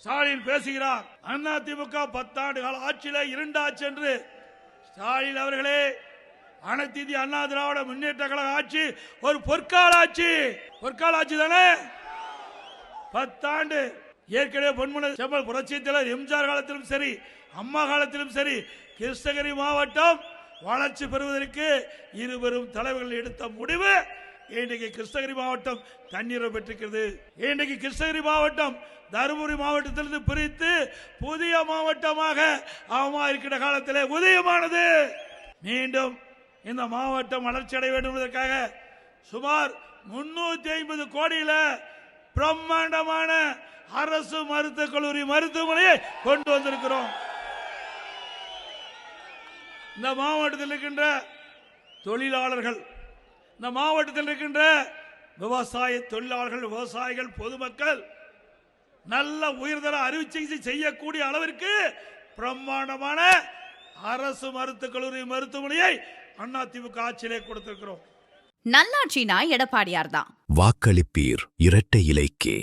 ஸ்டாலின் பேசுகிறார். அதிமுக 10 ஆண்டு கால ஆட்சியில இருண்டாச்சு என்று. ஸ்டாலின் அவர்களே, அனைத்து இந்திய அண்ணா திராவிட முன்னேற்ற கழக ஆட்சி ஒரு பொற்கால ஆட்சி. பொற்கால ஆட்சி தானே. 10 ஆண்டு ஏற்கனவே பொன்முனை செம்மல் புரட்சித் தலைவர் எம்ஜிஆர் காலத்திலும் சரி, அம்மா காலத்திலும் சரி, கிருஷ்ணகிரி மாவட்டம் வளர்ச்சி பெறுவதற்கு இருவரும் தலைவர்கள் எடுத்த முடிவு இன்றைக்கு கிருஷ்ணகிரி மாவட்டம் தண்ணீரை பெற்றிருக்கிறது. இன்றைக்கு கிருஷ்ணகிரி மாவட்டம் தருமபுரி மாவட்டத்திலிருந்து பிரித்து புதிய மாவட்டமாக அவமா இருக்கிற காலத்திலே உதயமானது. மீண்டும் இந்த மாவட்டம் வளர்ச்சி அடைய வேண்டும் என்பதற்காக சுமார் 350 கோடியில பிரம்மாண்டமான அரசு மருத்துவக் கல்லூரி மருத்துவமனையை கொண்டு வந்திருக்கிறோம். இந்த மாவட்டத்தில் இருக்கின்ற தொழிலாளர்கள், இந்த மாவட்டத்தில் இருக்கின்ற விவசாய தொழிலாளர்கள், விவசாயிகள், பொதுமக்கள் நல்ல உயர்தர அறுவை சிகிச்சை செய்யக்கூடிய அளவிற்கு பிரம்மாண்டமான அரசு மருத்துவக் கல்லூரி மருத்துவமனையை அதிமுக ஆட்சியிலே கொடுத்திருக்கிறோம். நல்லாட்சினா எடப்பாடியார் தான். வாக்களிப்பீர் இரட்டை இலைக்கே.